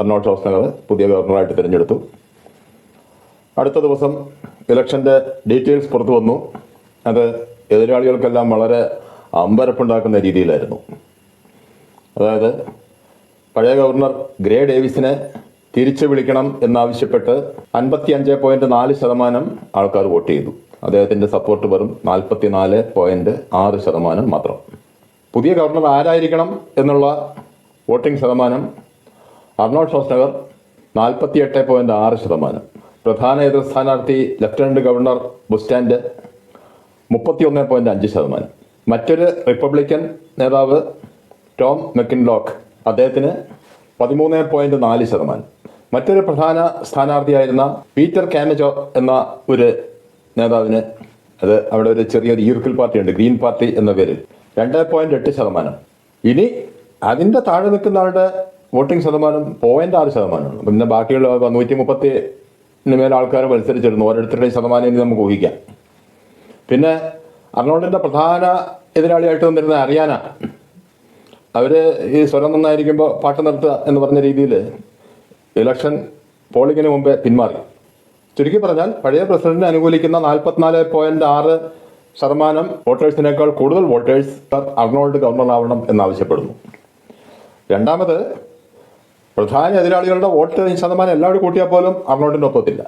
Arnold ഷ്വാസ്നഗർ പുതിയ ഗവർണറായിട്ട് തിരഞ്ഞെടുത്തു. അടുത്ത ദിവസം ഇലക്ഷൻ്റെ ഡീറ്റെയിൽസ് പുറത്തു വന്നു. അത് എതിരാളികൾക്കെല്ലാം വളരെ അമ്പരപ്പുണ്ടാക്കുന്ന രീതിയിലായിരുന്നു. അതായത് പഴയ ഗവർണർ ഗ്രേ ഡേവിസിനെ തിരിച്ചു വിളിക്കണം എന്നാവശ്യപ്പെട്ട് 55.4% ആൾക്കാർ വോട്ട് ചെയ്തു. അദ്ദേഹത്തിൻ്റെ സപ്പോർട്ട് വെറും 44.6% മാത്രം. പുതിയ ഗവർണർ ആരായിരിക്കണം എന്നുള്ള വോട്ടിംഗ് ശതമാനം അർണോൾഡ് ഷ്വാസ്നഗർ 48.6%. പ്രധാന എതിർ സ്ഥാനാർത്ഥി ലഫ്റ്റനന്റ് ഗവർണർ ബുസ്റ്റാൻഡ് 31.5%. മറ്റൊരു റിപ്പബ്ലിക്കൻ നേതാവ് ടോം മെക്കിൻലോക്ക്, അദ്ദേഹത്തിന് 13.4%. മറ്റൊരു പ്രധാന സ്ഥാനാർത്ഥിയായിരുന്ന പീറ്റർ കാമജോ എന്ന ഒരു നേതാവിന്, അത് അവിടെ ഒരു ചെറിയൊരു ഈർക്കിൽ പാർട്ടിയുണ്ട്, ഗ്രീൻ പാർട്ടി എന്ന പേരിൽ, 2.8%. ഇനി അതിൻ്റെ താഴെ നിൽക്കുന്ന ആളുടെ വോട്ടിംഗ് ശതമാനം 0.6%. പിന്നെ ബാക്കിയുള്ള 130 മേൽ ആൾക്കാർ മത്സരിച്ചിരുന്നു. ഓരോരുത്തരുടെയും ശതമാനം ഇനി നമുക്ക് ഊഹിക്കാം. പിന്നെ അർണോൾഡിൻ്റെ പ്രധാന എതിരാളിയായിട്ട് വന്നിരുന്ന ഹരിയാന, അവർ ഈ സ്വരം നന്നായിരിക്കുമ്പോൾ പാട്ട് നിർത്തുക എന്ന് പറഞ്ഞ രീതിയിൽ ഇലക്ഷൻ പോളിങ്ങിന് മുമ്പേ പിന്മാറി. ചുരുക്കി പറഞ്ഞാൽ പഴയ പ്രസിഡന്റിനെ അനുകൂലിക്കുന്ന 44.6% വോട്ടേഴ്സിനേക്കാൾ കൂടുതൽ വോട്ടേഴ്സ് അർണോൾഡ് ഗവർണറാവണം എന്നാവശ്യപ്പെടുന്നു. രണ്ടാമത്, പ്രധാന എതിരാളികളുടെ വോട്ട് ശതമാനം എല്ലാവരും കൂട്ടിയാൽ പോലും അർണോൾഡിൻ്റെ ഒപ്പത്തില്ല.